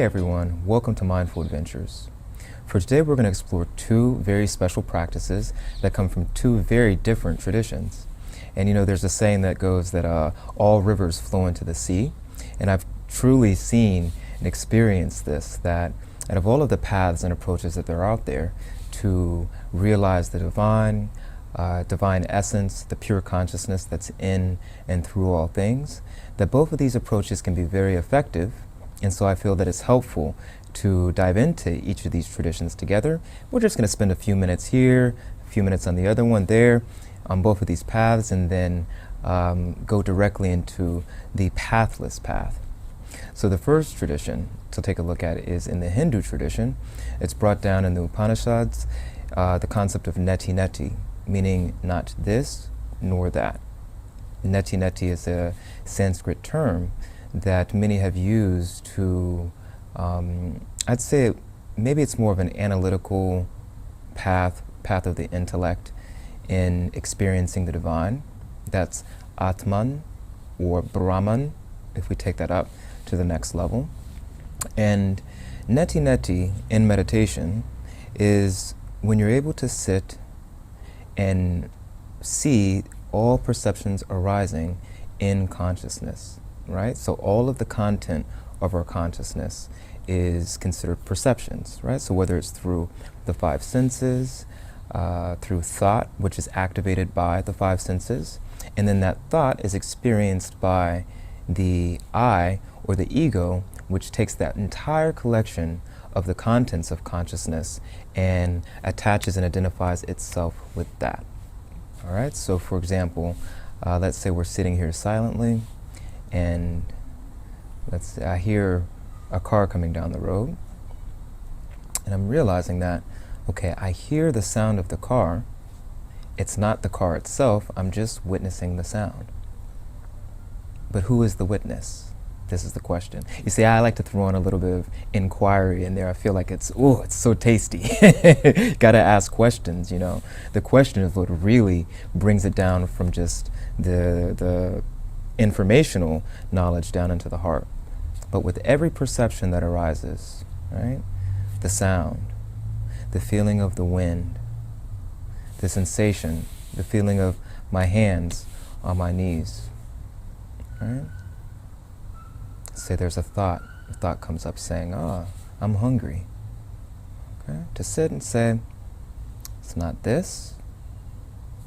Hey everyone, welcome to Mindful Adventures. For today we're going to explore two very special practices that come from two very different traditions. And there's a saying that goes that all rivers flow into the sea. And I've truly seen and experienced this, that out of all of the paths and approaches that are out there to realize the divine essence, the pure consciousness that's in and through all things, that both of these approaches can be very effective. And so I feel that it's helpful to dive into each of these traditions together. We're just going to spend a few minutes here, a few minutes on the other one there, on both of these paths, and then go directly into the pathless path. So the first tradition to take a look at is in the Hindu tradition. It's brought down in the Upanishads, the concept of Neti-Neti, meaning not this nor that. Neti-Neti is a Sanskrit term that many have used to, I'd say maybe it's more of an analytical path of the intellect in experiencing the divine. That's Atman or Brahman, if we take that up to the next level. And Neti-Neti in meditation is when you're able to sit and see all perceptions arising in consciousness. Right? So all of the content of our consciousness is considered perceptions, right? So whether it's through the five senses, through thought, which is activated by the five senses, and then that thought is experienced by the I or the ego, which takes that entire collection of the contents of consciousness and attaches and identifies itself with that. All right? So for example, let's say we're sitting here silently, and I hear a car coming down the road, and I'm realizing that, okay, I hear the sound of the car. It's not the car itself, I'm just witnessing the sound. But who is the witness? This is the question. You see, I like to throw in a little bit of inquiry in there. I feel like it's so tasty. Gotta ask questions, The question is what really brings it down from just the informational knowledge down into the heart. But with every perception that arises, right? The sound, the feeling of the wind, the sensation, the feeling of my hands on my knees, right? Say there's a thought comes up saying, I'm hungry. Okay? To sit and say, it's not this,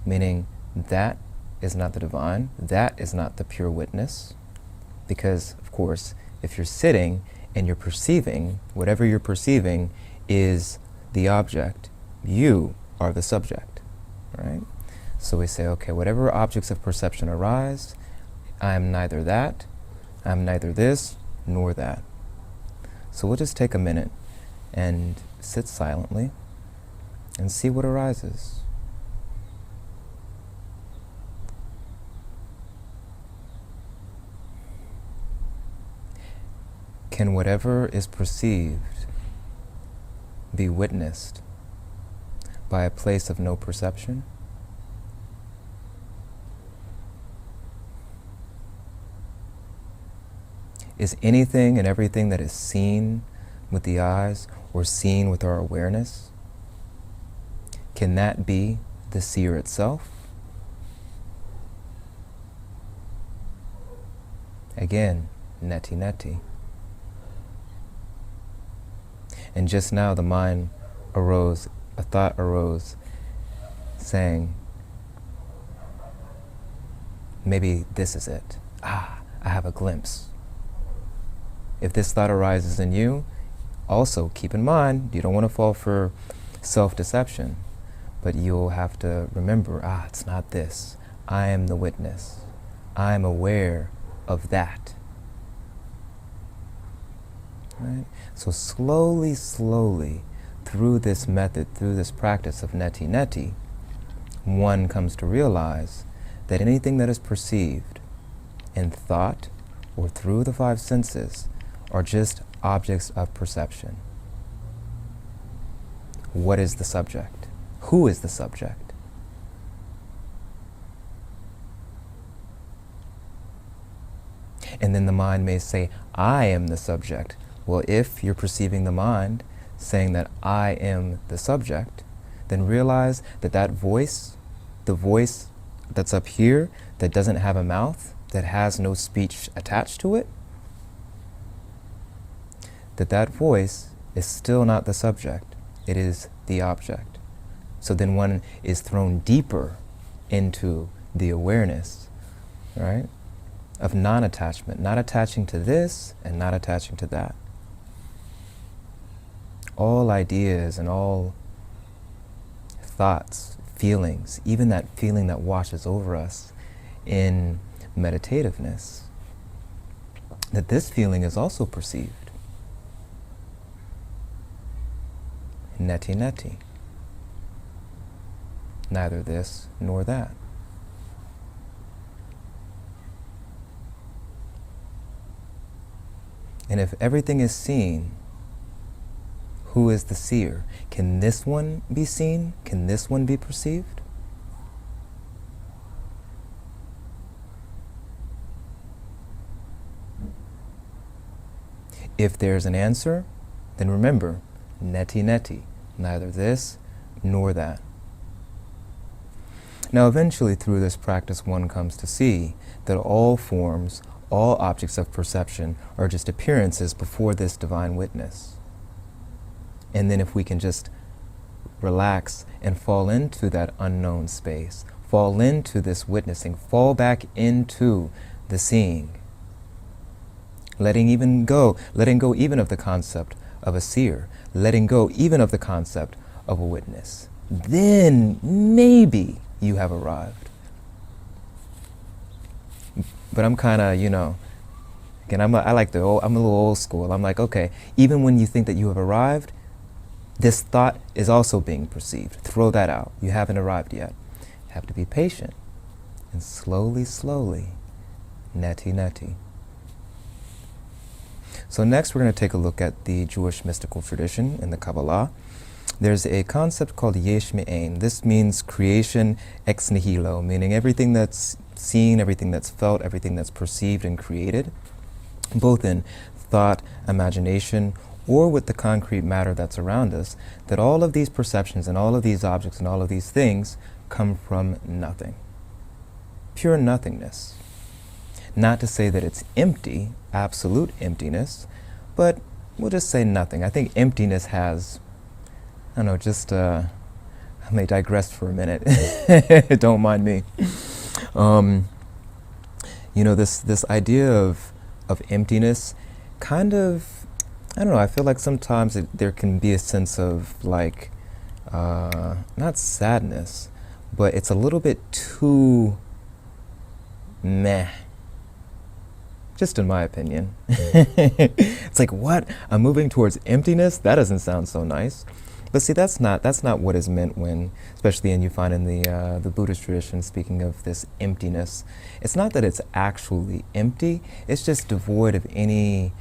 meaning that is not the divine, that is not the pure witness. Because, of course, if you're sitting and you're perceiving, whatever you're perceiving is the object. You are the subject, right? So we say, okay, whatever objects of perception arise, I'm neither that, I'm neither this, nor that. So we'll just take a minute and sit silently and see what arises. Can whatever is perceived be witnessed by a place of no perception? Is anything and everything that is seen with the eyes or seen with our awareness, can that be the seer itself? Again, Neti-Neti. And just now the mind arose, a thought arose, saying, maybe this is it. I have a glimpse. If this thought arises in you, also keep in mind, you don't want to fall for self-deception, but you'll have to remember, it's not this. I am the witness. I am aware of that. Right? So slowly, through this method, through this practice of Neti-Neti, one comes to realize that anything that is perceived in thought or through the five senses are just objects of perception. What is the subject? Who is the subject? And then the mind may say, I am the subject. Well, if you're perceiving the mind saying that I am the subject, then realize that that voice, the voice that's up here that doesn't have a mouth, that has no speech attached to it, that voice is still not the subject. It is the object. So then one is thrown deeper into the awareness, right, of non-attachment, not attaching to this and not attaching to that. All ideas and all thoughts, feelings, even that feeling that washes over us in meditativeness, that this feeling is also perceived. Neti-Neti. Neither this nor that. And if everything is seen, who is the seer? Can this one be seen? Can this one be perceived? If there's an answer, then remember, Neti-Neti, neither this nor that. Now eventually through this practice one comes to see that all forms, all objects of perception are just appearances before this divine witness. And then if we can just relax and fall into that unknown space, fall into this witnessing, fall back into the seeing, letting go even of the concept of a seer, letting go even of the concept of a witness, then maybe you have arrived. But I'm kind of, again, I'm a little old school. I'm like, okay, even when you think that you have arrived, this thought is also being perceived. Throw that out. You haven't arrived yet. You have to be patient. And slowly, Neti-Neti. So next we're going to take a look at the Jewish mystical tradition in the Kabbalah. There's a concept called Yesh. This means creation ex nihilo, meaning everything that's seen, everything that's felt, everything that's perceived and created, both in thought, imagination, or with the concrete matter that's around us, that all of these perceptions and all of these objects and all of these things come from nothing. Pure nothingness. Not to say that it's empty, absolute emptiness, but we'll just say nothing. I think emptiness has, I may digress for a minute. Don't mind me. This idea of emptiness kind of, I feel like sometimes there can be a sense of not sadness, but it's a little bit too meh, just in my opinion. It's like, what? I'm moving towards emptiness? That doesn't sound so nice. But see, that's not what is meant when, especially you find in the Buddhist tradition, speaking of this emptiness, it's not that it's actually empty, it's just devoid of any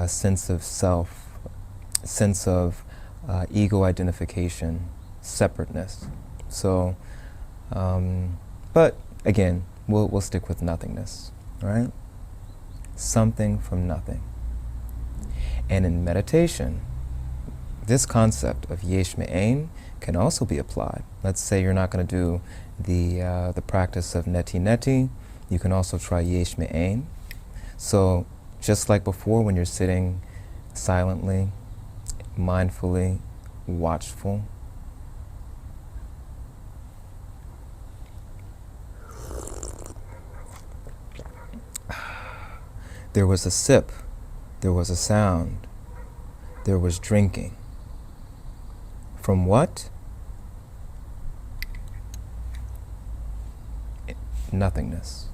sense of self, sense of ego identification, separateness. So, but again, we'll stick with nothingness, right? Something from nothing. And in meditation, this concept of Yesh can also be applied. Let's say you're not going to do the practice of Neti-Neti. You can also try Yesh. So just like before, when you're sitting silently, mindfully, watchful, there was a sip, there was a sound, there was drinking. From what? Nothingness,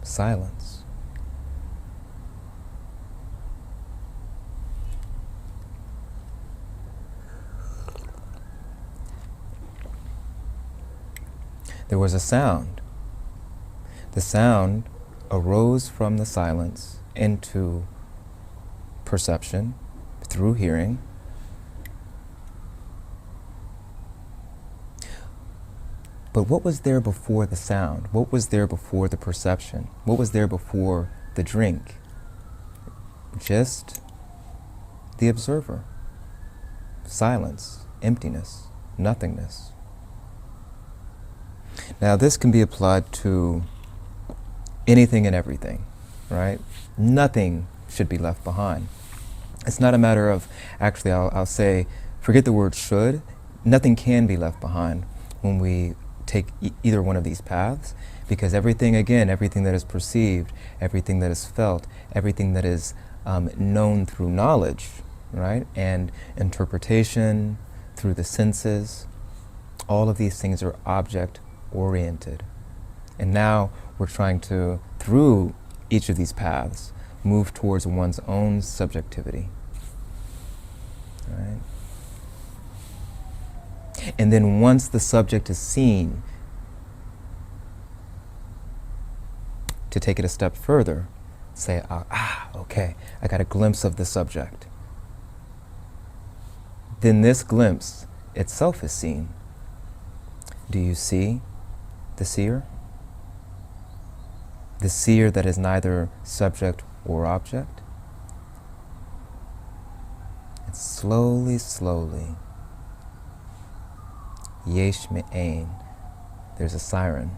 silence. There was a sound. The sound arose from the silence into perception through hearing. But what was there before the sound? What was there before the perception? What was there before the drink? Just the observer. Silence, emptiness, nothingness. Now this can be applied to anything and everything, right? Nothing should be left behind. It's not a matter of, actually I'll say, forget the word should, nothing can be left behind when we take either one of these paths, because everything, again, everything that is perceived, everything that is felt, everything that is known through knowledge, right, and interpretation through the senses, all of these things are object-oriented. And now we're trying to, through each of these paths, move towards one's own subjectivity. Right? And then once the subject is seen, to take it a step further, say, okay, I got a glimpse of the subject. Then this glimpse itself is seen. Do you see the seer? The seer that is neither subject or object? And slowly, slowly, Yesh me'ain, there's a siren.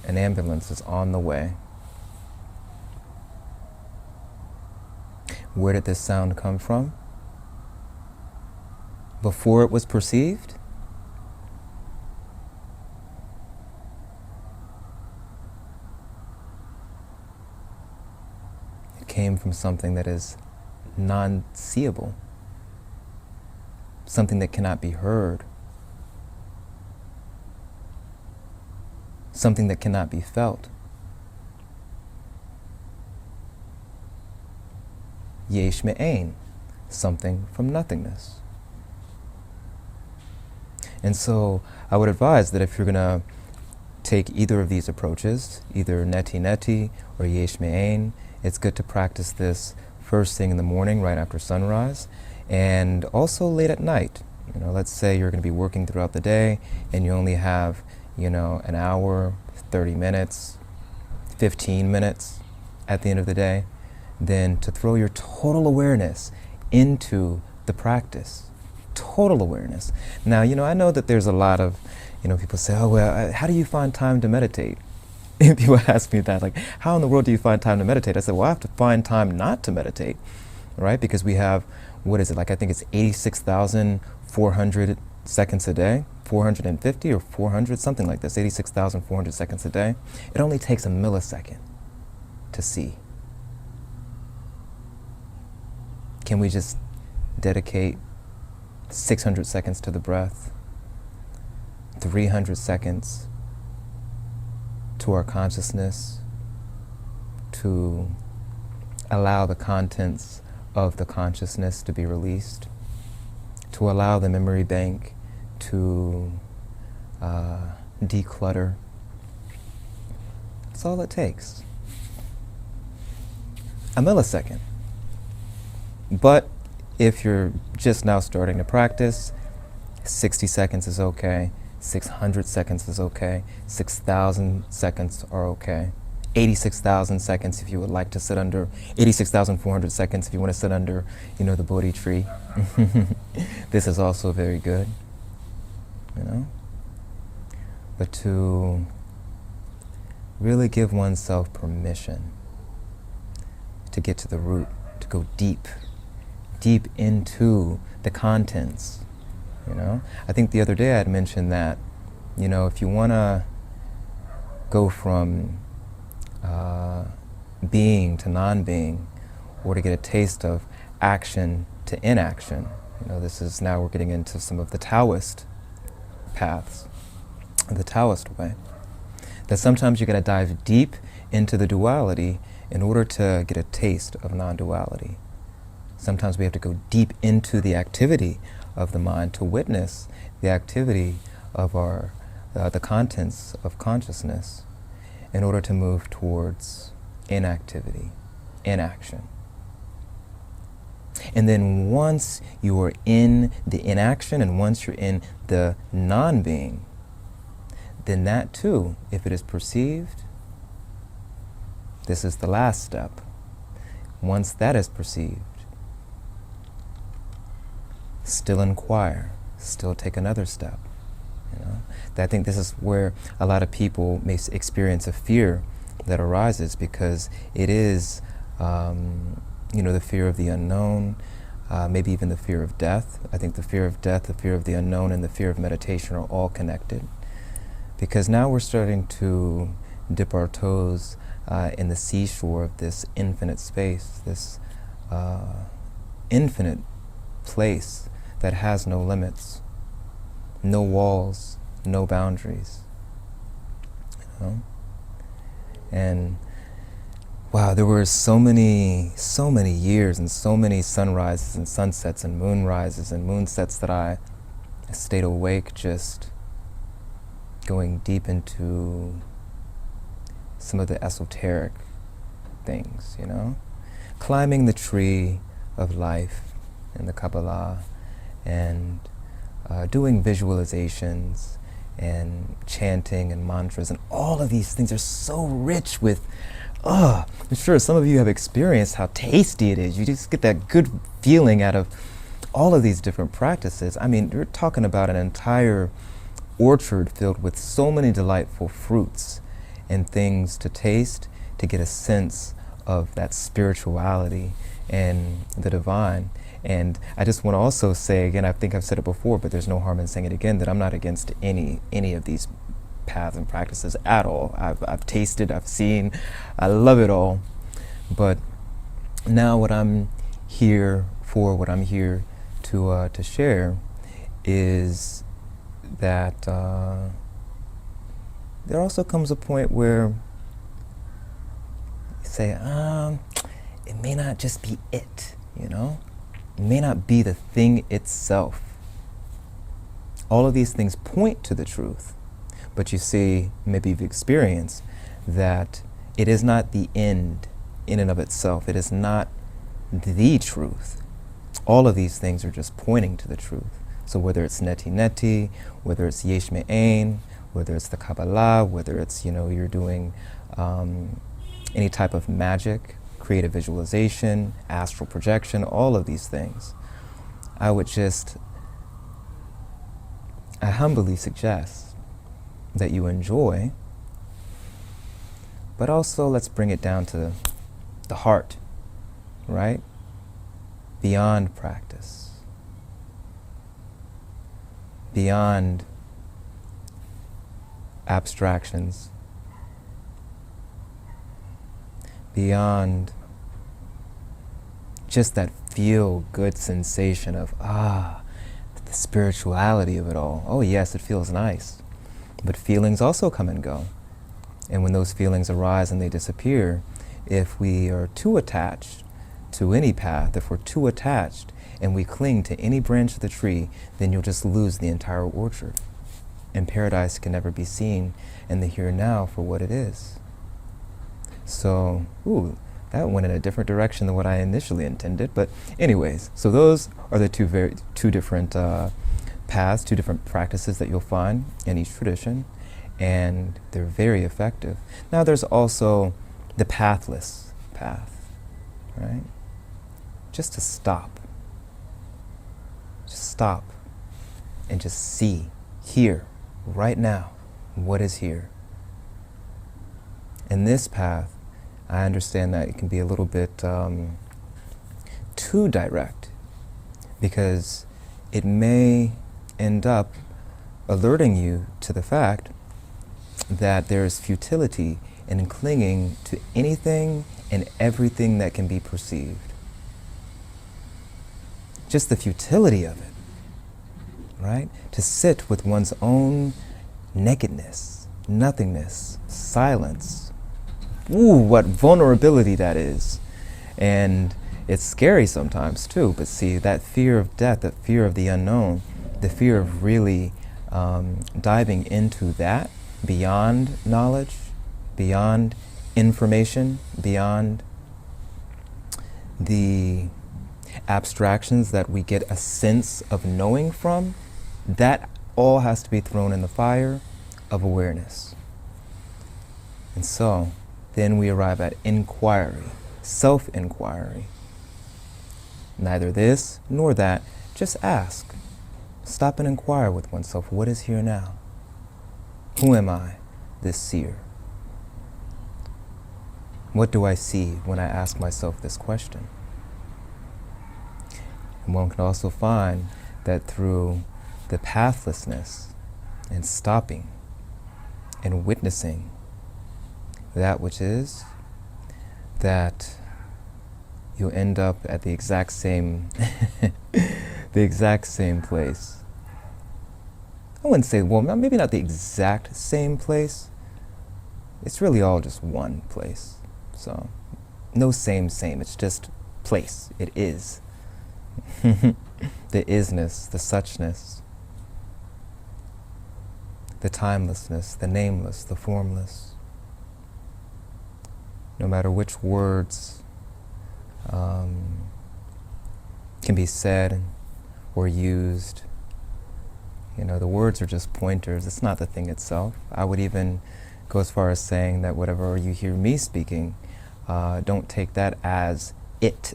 An ambulance is on the way. Where did this sound come from? Before it was perceived? It came from something that is non-seeable, something that cannot be heard, something that cannot be felt. Yesh me'ain, something from nothingness. And so I would advise that if you're going to take either of these approaches, either Neti-Neti or Yesh me'ain, it's good to practice this first thing in the morning, right after sunrise, and also late at night. You know, let's say you're going to be working throughout the day and you only have, an hour, 30 minutes, 15 minutes at the end of the day, then to throw your total awareness into the practice. Total awareness. Now, I know that there's a lot of, people say, oh, well, how do you find time to meditate? People ask me that, like, how in the world do you find time to meditate? I said, well, I have to find time not to meditate, right? Because we have, I think it's 86,400 seconds a day, 450 or 400, something like this, 86,400 seconds a day. It only takes a millisecond to see. Can we just dedicate 600 seconds to the breath, 300 seconds to our consciousness, to allow the contents of the consciousness to be released, to allow the memory bank to declutter. That's all it takes. A millisecond. But if you're just now starting to practice, 60 seconds is okay, 600 seconds is okay, 6,000 seconds are okay, 86,000 seconds if you would like to sit under, 86,400 seconds if you want to sit under, the Bodhi tree. This is also very good, But to really give oneself permission to get to the root, to go deep into the contents, I think the other day I had mentioned that, if you want to go from being to non-being, or to get a taste of action to inaction, this is now we're getting into some of the Taoist paths, the Taoist way, that sometimes you got to dive deep into the duality in order to get a taste of non-duality. Sometimes we have to go deep into the activity of the mind to witness the activity of the contents of consciousness in order to move towards inactivity, inaction. And then once you are in the inaction and once you're in the non-being, then that too, if it is perceived, this is the last step. Once that is perceived, still inquire, still take another step. I think this is where a lot of people may experience a fear that arises, because it is, the fear of the unknown, maybe even the fear of death. I think the fear of death, the fear of the unknown, and the fear of meditation are all connected, because now we're starting to dip our toes in the seashore of this infinite space, this infinite place that has no limits, no walls, no boundaries. And wow, there were so many years and so many sunrises and sunsets and moonrises and moonsets that I stayed awake, just going deep into some of the esoteric things, climbing the tree of life in the Kabbalah, and doing visualizations and chanting and mantras, and all of these things are so rich with, I'm sure some of you have experienced how tasty it is. You just get that good feeling out of all of these different practices. I mean, you're talking about an entire orchard filled with so many delightful fruits and things to taste, to get a sense of that spirituality and the divine. And I just want to also say again, I think I've said it before, but there's no harm in saying it again, that I'm not against any of these paths and practices at all. I've tasted, I've seen, I love it all. But now what I'm here for, what I'm here to share, is that there also comes a point where you say, it may not just be it, It may not be the thing itself. All of these things point to the truth, but you see, maybe you've experienced that it is not the end in and of itself. It is not the truth. All of these things are just pointing to the truth. So whether it's Neti-Neti, whether it's Yesh, whether it's the Kabbalah, whether it's, you're doing any type of magic, creative visualization, astral projection, all of these things, I humbly suggest that you enjoy, but also let's bring it down to the heart, right? Beyond practice, beyond abstractions, beyond just that feel-good sensation of, the spirituality of it all. Oh yes, it feels nice. But feelings also come and go. And when those feelings arise and they disappear, if we are too attached to any path, if we're too attached and we cling to any branch of the tree, then you'll just lose the entire orchard. And paradise can never be seen in the here and now for what it is. So, that went in a different direction than what I initially intended. But anyways, so those are the two different paths, two different practices that you'll find in each tradition, and they're very effective. Now there's also the pathless path, right? Just to stop. Just stop and just see, here, right now, what is here. In this path, I understand that it can be a little bit too direct, because it may end up alerting you to the fact that there is futility in clinging to anything and everything that can be perceived. Just the futility of it, right? To sit with one's own nakedness, nothingness, silence. Ooh, what vulnerability that is. And it's scary sometimes too, but see, that fear of death, that fear of the unknown, the fear of really diving into that beyond knowledge, beyond information, beyond the abstractions that we get a sense of knowing from, that all has to be thrown in the fire of awareness. And so then we arrive at inquiry, self-inquiry. Neither this nor that just ask. Stop and inquire with oneself, what is here now? Who am I, this seer? What do I see when I ask myself this question? And one can also find that through the pathlessness and stopping and witnessing that which is, that you'll end up at the exact same the exact same place. I wouldn't say, well, maybe not the exact same place. It's really all just one place. So, no same, it's just place. It is. The isness, the suchness, the timelessness, the nameless, the formless. No matter which words can be said or used, the words are just pointers. It's not the thing itself. I would even go as far as saying that whatever you hear me speaking, don't take that as it,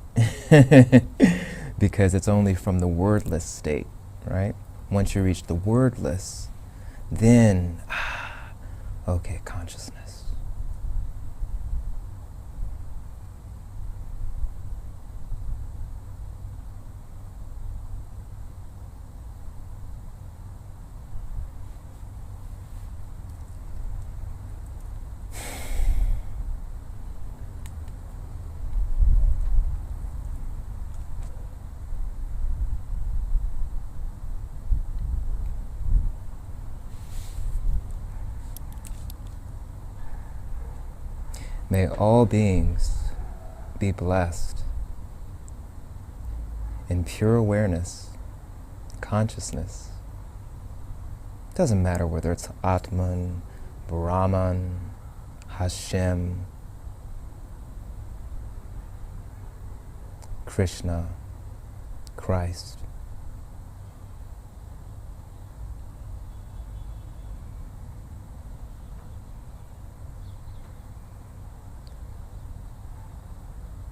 because it's only from the wordless state, right? Once you reach the wordless, then, okay, consciousness. May all beings be blessed in pure awareness, consciousness. Doesn't matter whether it's Atman, Brahman, Hashem, Krishna, Christ.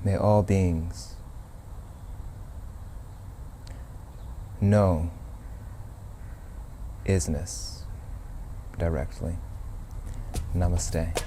May all beings know isness directly. Namaste.